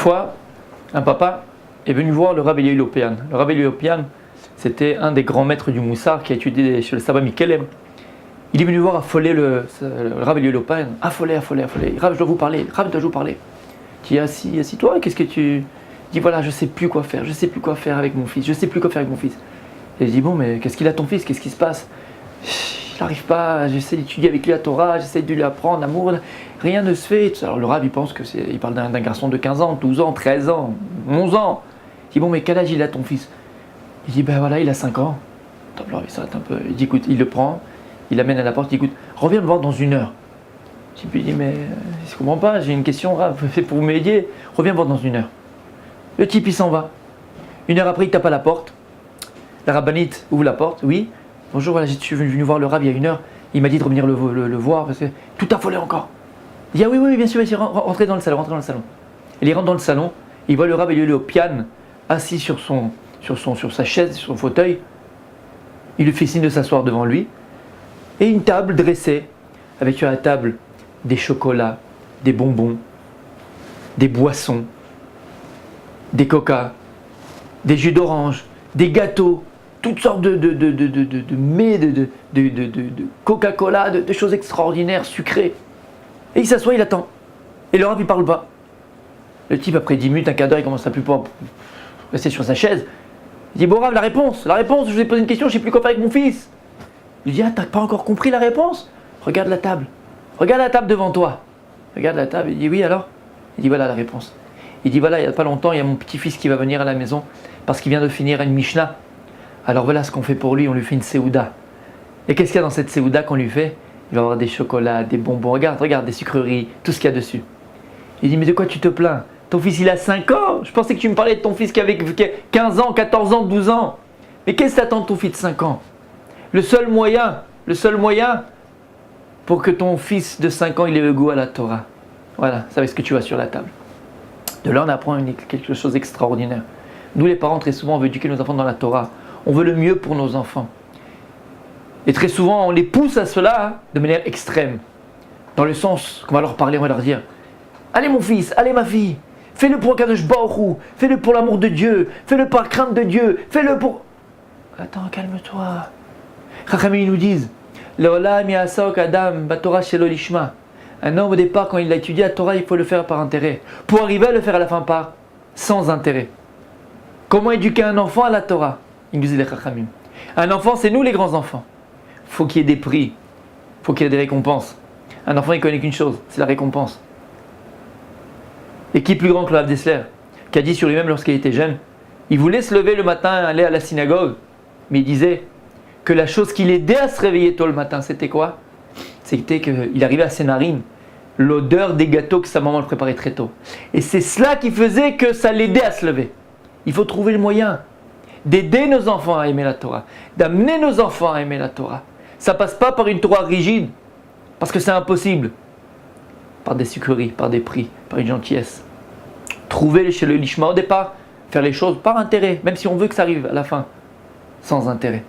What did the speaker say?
fois, un papa est venu voir le Rav Eliyahu Lopian. Le Rav Eliyahu Lopian, c'était un des grands maîtres du Moussar qui a étudié chez le Saba Mikelem. Il est venu voir affolé le Rav Eliyahu Lopian. Affolé. Rav, je dois vous parler. Rav, je dois vous parler. Tu es assis-toi, qu'est-ce que tu... Il dit voilà, je sais plus quoi faire avec mon fils. Et il dit bon, mais qu'est-ce qu'il a ton fils? Qu'est-ce qui se passe? Il n'arrive pas, j'essaie d'étudier avec lui la Torah, j'essaie de lui apprendre l'amour, rien ne se fait. Alors le Rav, il pense il parle d'un garçon de 15 ans, 12 ans, 13 ans, 11 ans. Il dit bon, mais quel âge il a ton fils? Il dit ben voilà, il a 5 ans. Alors il s'arrête un peu, il dit écoute, il le prend, il l'amène à la porte, il dit écoute, reviens me voir dans 1 heure. Il dit mais je comprends pas, j'ai une question, Rav, pour m'aider, reviens me voir dans 1 heure. Le type il s'en va. 1 heure après, il tape à la porte. La rabbinite ouvre la porte, oui. Bonjour, voilà, je suis venu voir le Rav il y a 1 heure. Il m'a dit de revenir le voir parce que tout affolé encore. Il dit ah oui, bien sûr, rentrez dans le salon. Et il rentre dans le salon, il voit le Rav Eliyahu Lopian assis sur sa chaise, sur son fauteuil. Il lui fait signe de s'asseoir devant lui. Et une table dressée, avec sur la table des chocolats, des bonbons, des boissons, des coca, des jus d'orange, des gâteaux, toutes sortes de mets, de Coca-Cola, de choses extraordinaires, sucrées. Et il s'assoit, il attend. Et le Rav, il parle pas. Le type, après 10 minutes, un quart d'heure, il commence à plus pas rester sur sa chaise. Il dit bon Rav, la réponse, je vous ai posé une question, je sais plus quoi faire avec mon fils. Il dit ah, t'as pas encore compris la réponse? Regarde la table devant toi. Regarde la table, il dit oui alors? Il dit voilà la réponse. Il dit voilà, il n'y a pas longtemps, il y a mon petit-fils qui va venir à la maison parce qu'il vient de finir une Mishnah. Alors voilà ce qu'on fait pour lui, on lui fait une Seouda. Et qu'est-ce qu'il y a dans cette Seouda qu'on lui fait? Il va avoir des chocolats, des bonbons, regarde, des sucreries, tout ce qu'il y a dessus. Il dit mais de quoi tu te plains? Ton fils il a 5 ans, je pensais que tu me parlais de ton fils qui avait 15 ans, 14 ans, 12 ans. Mais qu'est-ce que t'attends de ton fils de 5 ans? Le seul moyen pour que ton fils de 5 ans il ait le goût à la Torah. Voilà, ça va ce que tu as sur la table. De là on apprend quelque chose d'extraordinaire. Nous les parents très souvent on veut éduquer nos enfants dans la Torah. On veut le mieux pour nos enfants. Et très souvent on les pousse à cela de manière extrême. Dans le sens qu'on va leur parler, on va leur dire allez mon fils, allez ma fille, fais-le pour Kadosh Baruch Hu, fais-le pour l'amour de Dieu, fais-le par crainte de Dieu, fais-le pour... Attends, calme-toi. Chachamim nous disent Leolam ya'asok Adam batorah shelo lishma. Un homme au départ quand il a étudié la Torah, il faut le faire par intérêt. Pour arriver à le faire à la fin par sans intérêt. Comment éduquer un enfant à la Torah? Il nous dit les Chachamim. Un enfant, c'est nous les grands enfants. Faut qu'il y ait des prix, faut qu'il y ait des récompenses. Un enfant, il connaît qu'une chose, c'est la récompense. Et qui est plus grand que le Rav Dessler, qui a dit sur lui-même lorsqu'il était jeune, il voulait se lever le matin, aller à la synagogue, mais il disait que la chose qui l'aidait à se réveiller tôt le matin, c'était quoi? C'était qu'il arrivait à ses narines l'odeur des gâteaux que sa maman le préparait très tôt. Et c'est cela qui faisait que ça l'aidait à se lever. Il faut trouver le moyen d'aider nos enfants à aimer la Torah, d'amener nos enfants à aimer la Torah. Ça passe pas par une Torah rigide, parce que c'est impossible. Par des sucreries, par des prix, par une gentillesse. Trouver chez le lishma au départ, faire les choses par intérêt, même si on veut que ça arrive à la fin, sans intérêt.